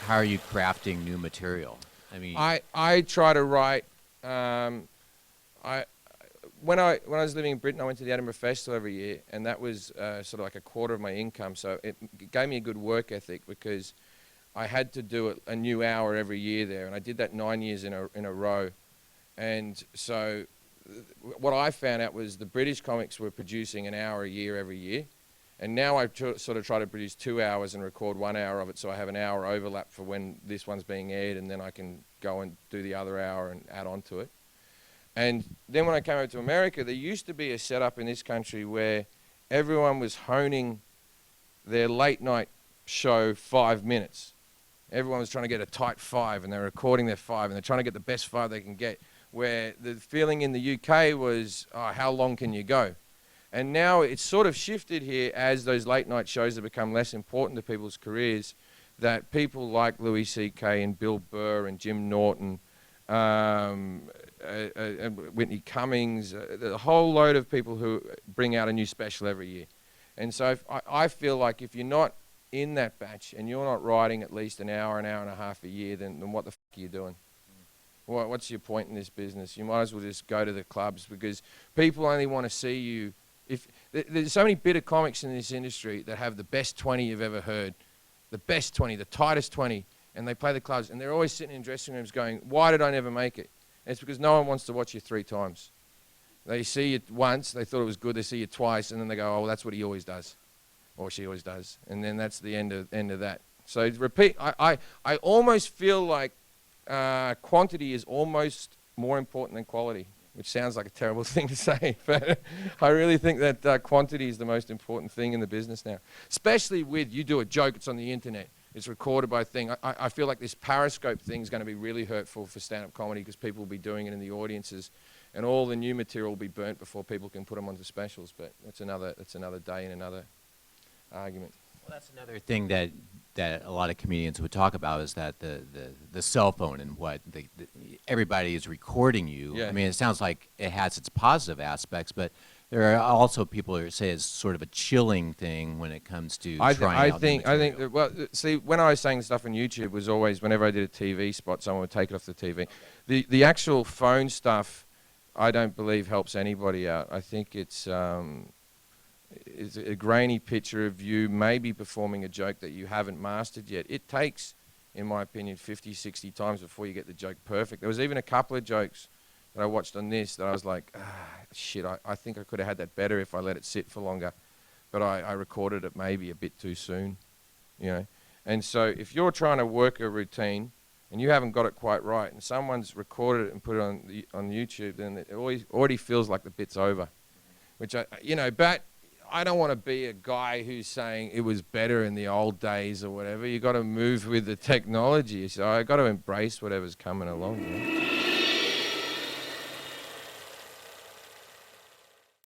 how are you crafting new material? I mean, I try to write. I when I was living in Britain, I went to the Edinburgh Festival every year, and that was sort of like a quarter of my income. So it gave me a good work ethic because I had to do a new hour every year there, and I did that 9 years in a row. And so what I found out was the British comics were producing an hour a year every year. And now I sort of try to produce 2 hours and record 1 hour of it, so I have an hour overlap for when this one's being aired, and then I can go and do the other hour and add on to it. And then when I came over to America, there used to be a setup in this country where everyone was honing their late night show 5 minutes. Everyone was trying to get a tight 5, and they're recording their 5, and they're trying to get the best 5 they can get. Where the feeling in the UK was, oh, how long can you go? And now it's sort of shifted here as those late night shows have become less important to people's careers, that people like Louis C.K. and Bill Burr and Jim Norton, Whitney Cummings, a whole load of people who bring out a new special every year. And so I feel like if you're not in that batch and you're not writing at least an hour and a half a year, then what the f*** are you doing? What's your point in this business? You might as well just go to the clubs, because people only want to see you. There's so many bitter comics in this industry that have the best 20 you've ever heard, the best 20, the tightest 20, and they play the clubs, and they're always sitting in dressing rooms going, why did I never make it? And it's because no one wants to watch you 3 times. They see you once, they thought it was good, they see you twice, and then they go, oh, well, that's what he always does, or she always does, and then that's the end of that. So repeat, I almost feel like quantity is almost more important than quality, which sounds like a terrible thing to say, but I really think that quantity is the most important thing in the business now. Especially with, you do a joke, it's on the internet, it's recorded by a thing. I feel like this Periscope thing is going to be really hurtful for stand-up comedy, because people will be doing it in the audiences, and all the new material will be burnt before people can put them onto specials. But that's another day and another argument. well, that's another thing that a lot of comedians would talk about, is that the cell phone and what everybody is recording you. Yeah. I mean, it sounds like it has its positive aspects, but there are also people who say it's sort of a chilling thing when it comes to trying out new material. that, well, see, when I was saying stuff on YouTube, was always whenever I did a TV spot, someone would take it off the TV. The actual phone stuff, I don't believe helps anybody out. I think it's a grainy picture of you maybe performing a joke that you haven't mastered yet. It takes, in my opinion, 50, 60 times before you get the joke perfect. There was even a couple of jokes that I watched on this that I was like, shit, I think I could have had that better if I let it sit for longer. But I recorded it maybe a bit too soon, you know. And so if you're trying to work a routine and you haven't got it quite right, and someone's recorded it and put it on YouTube, then it already feels like the bit's over. Which, but I don't want to be a guy who's saying it was better in the old days or whatever. You got to move with the technology. So I got to embrace whatever's coming along. You know?